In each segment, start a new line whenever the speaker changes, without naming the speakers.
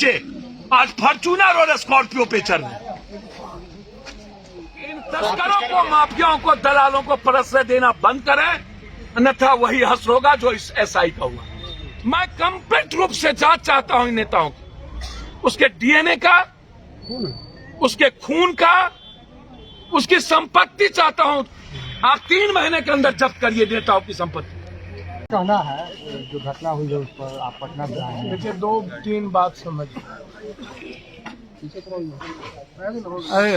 बच्चे आज फॉर्च्यूनर और स्कॉर्पियो पे चल रहे हैं। इन तस्करों को, माफियाओं को, दलालों को परस्पर देना बंद करें, अन्यथा वही हश्र होगा जो इस एसआई का हुआ। मैं कंप्लीट रूप से जांच चाहता हूं इन नेताओं की, उसके डीएनए का, उसके खून का, उसकी संपत्ति चाहता हूं। आप 3 महीने के अंदर जब्त करिए नेताओं की संपत्ति।
कहना है जो घटना हुई है उस पर आप पटना से आए हैं।
देखिए 2-3 बात समझ। अरे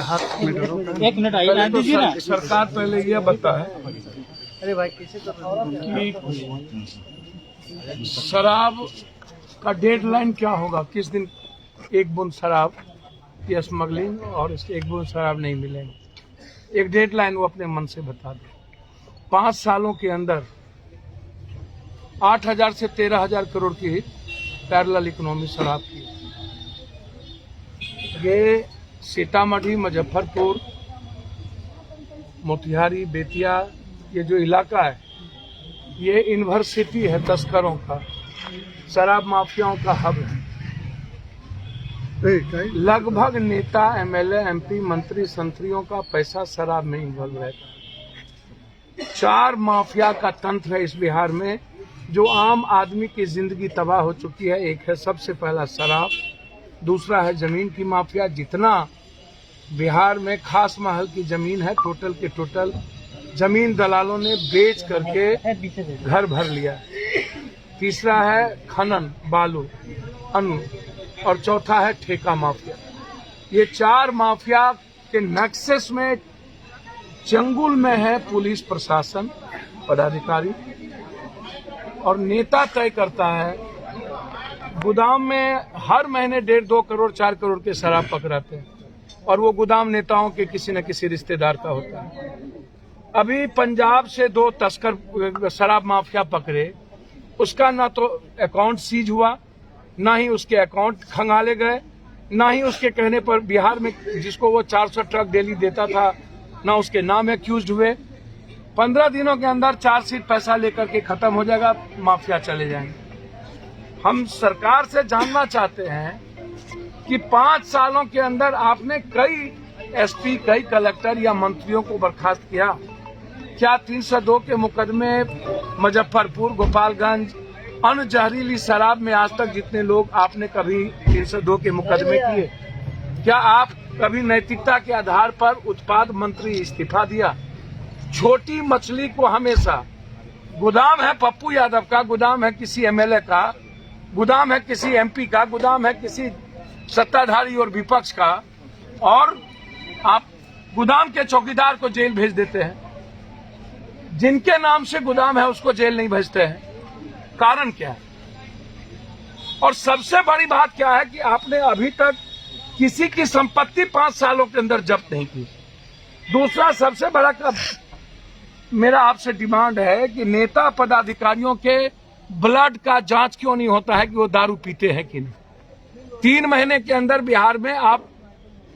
एक मिनट आइए दीजिए ना।
सरकार पहले यह बताए
अरे भाई कैसे
कि शराब का डेडलाइन क्या होगा, किस दिन एक बूंद शराब की स्मगलिंग और इसके एक बूंद शराब नहीं मिलेंगे। एक डेडलाइन वो अपने मन से बता दे। 5 सालों के अंदर 8,000 से 13,000 करोड़ की पैरेलल इकोनॉमी शराब की। ये सीतामढ़ी, मुजफ्फरपुर, मोतिहारी, बेतिया, ये जो इलाका है ये यूनिवर्सिटी है तस्करों का, शराब माफियाओं का हब है। लगभग नेता, एमएलए, एमपी, मंत्री, संतरियों का पैसा शराब में इन्वॉल्व रहता है। 4 माफिया का तंत्र है इस बिहार में जो आम आदमी की जिंदगी तबाह हो चुकी है। एक है सबसे पहला शराब, दूसरा है जमीन की माफिया। जितना बिहार में खास महल की जमीन है टोटल के टोटल जमीन दलालों ने बेच करके घर भर लिया। तीसरा है खनन, बालू, अन्न, और चौथा है ठेका माफिया। ये 4 माफिया के नक्शे में चंगुल में है पुलिस प्रशासन, पदाधिकारी, और नेता तय करता है। गोदाम में हर महीने 1.5-2 करोड़ 4 करोड़ के शराब पकड़ाते हैं और वो गोदाम नेताओं के किसी न किसी रिश्तेदार का होता है। अभी पंजाब से 2 तस्कर शराब माफिया पकड़े, उसका ना तो अकाउंट सीज हुआ, ना ही उसके अकाउंट खंगाले गए, ना ही उसके कहने पर बिहार में जिसको वो 400 ट्रक डेली देता था ना उसके नाम एक्यूज हुए। 15 दिनों के अंदर चार्जशीट पैसा लेकर के खत्म हो जाएगा, माफिया चले जाएंगे। हम सरकार से जानना चाहते हैं कि 5 सालों के अंदर आपने कई एसपी, कई कलेक्टर या मंत्रियों को बर्खास्त किया। क्या 302 के मुकदमे मुजफ्फरपुर, गोपालगंज, अन्य जहरीली शराब में आज तक जितने लोग आपने कभी 302 के मुकदमे किए, क्या आप कभी नैतिकता के आधार पर उत्पाद मंत्री इस्तीफा दिया? छोटी मछली को हमेशा गोदाम है पप्पू यादव का, गोदाम है किसी एमएलए का, गोदाम है किसी एमपी का, गोदाम है किसी सत्ताधारी और विपक्ष का, और आप गोदाम के चौकीदार को जेल भेज देते हैं। जिनके नाम से गोदाम है उसको जेल नहीं भेजते हैं, कारण क्या है? और सबसे बड़ी बात क्या है कि आपने अभी तक किसी की संपत्ति 5 सालों के अंदर जब्त नहीं की। दूसरा सबसे बड़ा मेरा आपसे डिमांड है कि नेता पदाधिकारियों के ब्लड का जांच क्यों नहीं होता है कि वो दारू पीते हैं कि नहीं। 3 महीने के अंदर बिहार में आप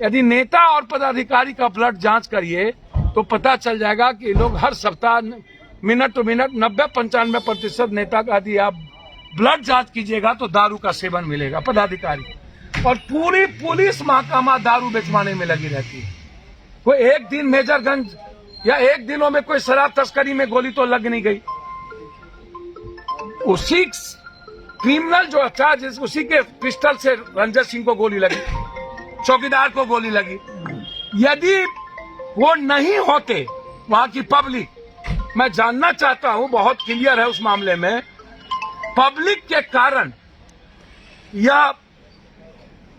यदि नेता और पदाधिकारी का ब्लड जांच करिए तो पता चल जाएगा कि लोग हर सप्ताह मिनट टू मिनट 90-95% नेता का यदि आप ब्लड जांच कीजिएगा तो दारू का सेवन मिलेगा पदाधिकारी। और पूरी पुलिस महकमा दारू बेचवाने में लगी रहती है। कोई एक दिन मेजरगंज या एक दिनों में कोई शराब तस्करी में गोली तो लग नहीं गई। उसी क्रिमिनल जो अच्छा उसी के पिस्टल से रंजन सिंह को गोली लगी, चौकीदार को गोली लगी। यदि वो नहीं होते वहां की पब्लिक, मैं जानना चाहता हूं, बहुत क्लियर है उस मामले में, पब्लिक के कारण यह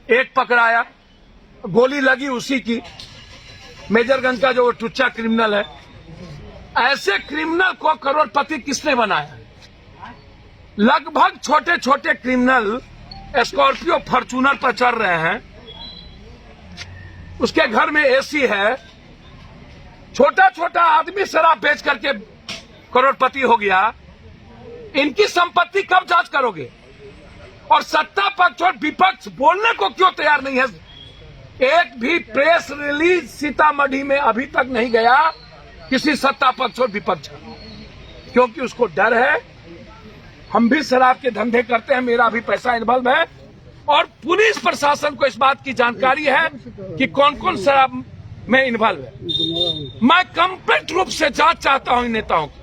एक पकड़ाया, गोली लगी उसी की, मेजरगंज का जो टुच्चा क्रिमिनल है। ऐसे क्रिमिनल को करोड़पति किसने बनाया? लगभग छोटे छोटे क्रिमिनल स्कॉर्पियो, फॉर्च्यूनर पर चल रहे हैं, उसके घर में एसी है, छोटा छोटा आदमी शराब बेच करके करोड़पति हो गया। इनकी संपत्ति कब जांच करोगे? और सत्ता पक्ष और विपक्ष बोलने को क्यों तैयार नहीं है? एक भी प्रेस रिलीज सीतामढ़ी में अभी तक नहीं गया किसी सत्ता पक्ष और विपक्ष का, क्योंकि उसको डर है हम भी शराब के धंधे करते हैं, मेरा भी पैसा इन्वॉल्व है और पुलिस प्रशासन को इस बात की जानकारी है कि कौन कौन शराब में इन्वॉल्व है। मैं कंप्लीट रूप से जांच चाहता हूं इन नेताओं की,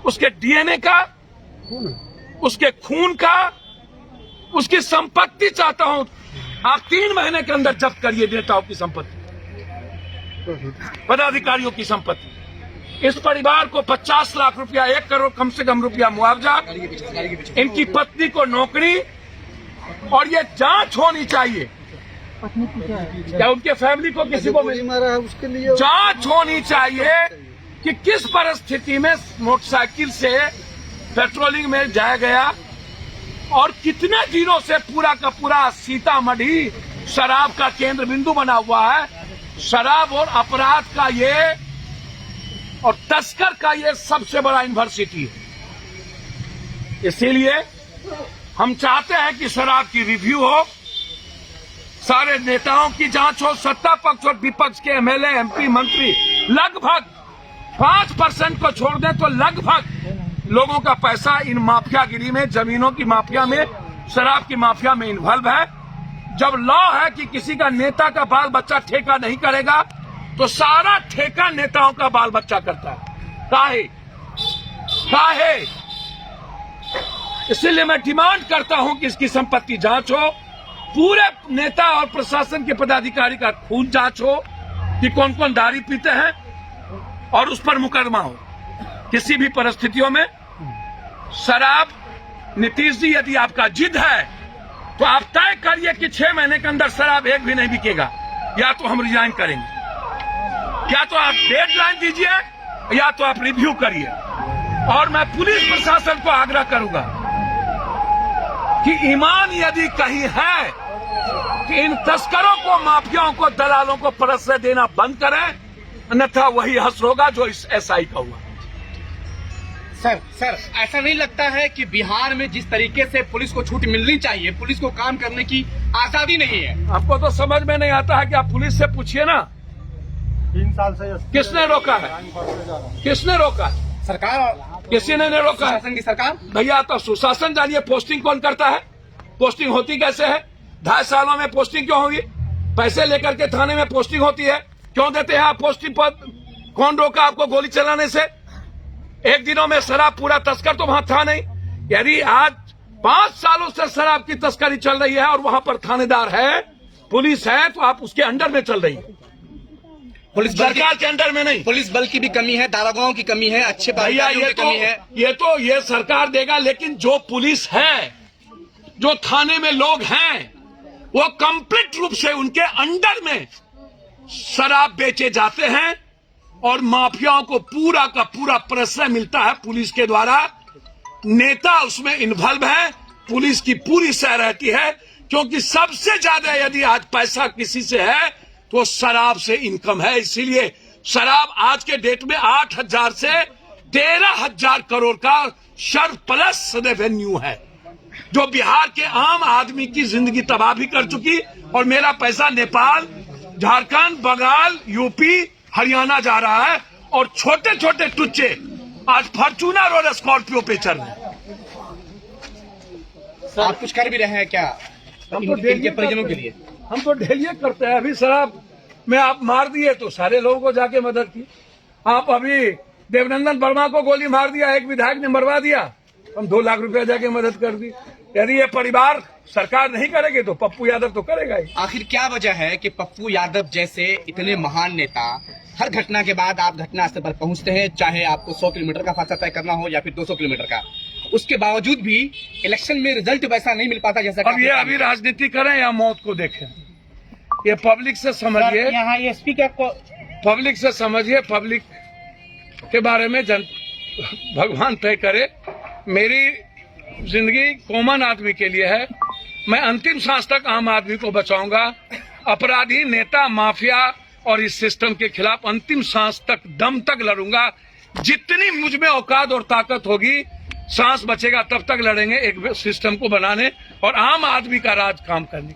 उसके डीएनए का, उसके खून का, उसकी संपत्ति चाहता हूं। आप 3 महीने के अंदर जब्त करिए नेताओं की संपत्ति, पदाधिकारियों की संपत्ति। इस परिवार को 50 लाख रुपया, 1 करोड़ कम से कम रुपया मुआवजा, इनकी पत्नी को नौकरी, और ये जांच होनी चाहिए। क्या उनके फैमिली को किसी को
मारा है उसके लिए
जांच होनी चाहिए कि किस परिस्थिति में मोटरसाइकिल से पेट्रोलिंग में जाया गया और कितने दिनों से पूरा का पूरा सीतामढ़ी शराब का केंद्र बिंदु बना हुआ है। शराब और अपराध का ये और तस्कर का ये सबसे बड़ा यूनिवर्सिटी है। इसीलिए हम चाहते हैं कि शराब की रिव्यू हो, सारे नेताओं की जांच हो, सत्ता पक्ष और विपक्ष के एमएलए, एमपी, मंत्री लगभग 5% को छोड़ दें तो लगभग लोगों का पैसा इन माफियागिरी में, जमीनों की माफिया में, शराब की माफिया में इन्वॉल्व है। जब लॉ है कि किसी का नेता का बाल बच्चा ठेका नहीं करेगा, तो सारा ठेका नेताओं का बाल बच्चा करता है। काहे? इसलिए मैं डिमांड करता हूं कि इसकी संपत्ति जांच हो, पूरे नेता और प्रशासन के पदाधिकारी का खून जांच हो कि कौन कौन दारू पीते हैं, और उस पर मुकदमा हो। किसी भी परिस्थितियों में शराब, नीतीश जी यदि आपका जिद है तो आप तय करिए कि 6 महीने के अंदर शराब एक भी नहीं बिकेगा, या तो हम रिजाइन करेंगे, या तो आप डेडलाइन दीजिए, या तो आप रिव्यू करिए। और मैं पुलिस प्रशासन को आग्रह करूंगा कि ईमान यदि कहीं है कि इन तस्करों को, माफियाओं को, दलालों को परस्से देना बंद करें, अन्यथा वही हश्र होगा जो इस एसआई का हुआ।
सर ऐसा नहीं लगता है कि बिहार में जिस तरीके से पुलिस को छूट मिलनी चाहिए, पुलिस को काम करने की आजादी नहीं है?
आपको तो समझ में नहीं आता है कि आप पुलिस से पूछिए ना,
3 साल से
किसने रोका है? किसने रोका?
सरकार,
किसी ने नहीं रोका है।
शासन की सरकार।
भैया तो सुशासन जानिए, पोस्टिंग कौन करता है? पोस्टिंग होती कैसे है? 2.5 सालों में पोस्टिंग क्यों होगी? पैसे लेकर के थाने में पोस्टिंग होती है, क्यों देते हैं आप पोस्टिंग पर? कौन रोका आपको गोली चलाने से? एक दिनों में शराब, पूरा तस्कर तो वहां था नहीं। यदि आज 5 सालों से शराब की तस्करी चल रही है और वहां पर थानेदार है, पुलिस है, तो आप उसके अंडर में चल रही है,
पुलिस
सरकार के अंडर में नहीं।
पुलिस बल की भी कमी है, दारोगाओं की कमी है, अच्छे
भैया
अधिकारियों की कमी है।
ये सरकार देगा, लेकिन जो पुलिस है, जो थाने में लोग हैं, वो कंप्लीट रूप से उनके अंडर में शराब बेचे जाते हैं और माफियाओं को पूरा का पूरा प्रश्रय मिलता है पुलिस के द्वारा। नेता उसमें इन्वॉल्व है, पुलिस की पूरी सह रहती है, क्योंकि सबसे ज्यादा यदि आज पैसा किसी से है तो शराब से इनकम है। इसीलिए शराब आज के डेट में 8,000 से 13,000 करोड़ का सरप्लस रेवेन्यू है, जो बिहार के आम आदमी की जिंदगी तबाह भी कर चुकी। और मेरा पैसा नेपाल, झारखंड, बंगाल, यूपी, हरियाणा जा रहा है, और छोटे छोटे टुच्चे आज फॉर्च्यूनर और स्कॉर्पियो पे चल रहे हैं।
आप कुछ कर भी रहे हैं क्या इनके परिजनों के लिए?
हम तो डेली करते हैं। अभी शराब में आप मार दिए तो सारे लोगों को जाके मदद की। आप अभी देवनंदन वर्मा को गोली मार दिया, एक विधायक ने मरवा दिया, हम 2 लाख रुपया जाके मदद कर दी। यदि ये परिवार सरकार नहीं करेगी तो पप्पू यादव तो करेगा ही।
आखिर क्या वजह है कि पप्पू यादव जैसे इतने महान नेता हर घटना के बाद आप घटनास्थल पर पहुंचते हैं, चाहे आपको 100 किलोमीटर का फासला तय करना हो या फिर 200 किलोमीटर का, उसके बावजूद भी इलेक्शन में रिजल्ट वैसा नहीं मिल पाता जैसा।
अब ये अभी राजनीति करें या मौत को देखें, ये पब्लिक से समझिए।
यहाँ एसपी क्या
पब्लिक से समझिए, पब्लिक के बारे में भगवान तय करे। मेरी जिंदगी कॉमन आदमी के लिए है। मैं अंतिम सांस तक आम आदमी को बचाऊंगा। अपराधी, नेता, माफिया और इस सिस्टम के खिलाफ अंतिम सांस तक, दम तक लड़ूंगा। जितनी मुझ में औकात और ताकत होगी, सांस बचेगा तब तक लड़ेंगे एक सिस्टम को बनाने और आम आदमी का राज काम करने।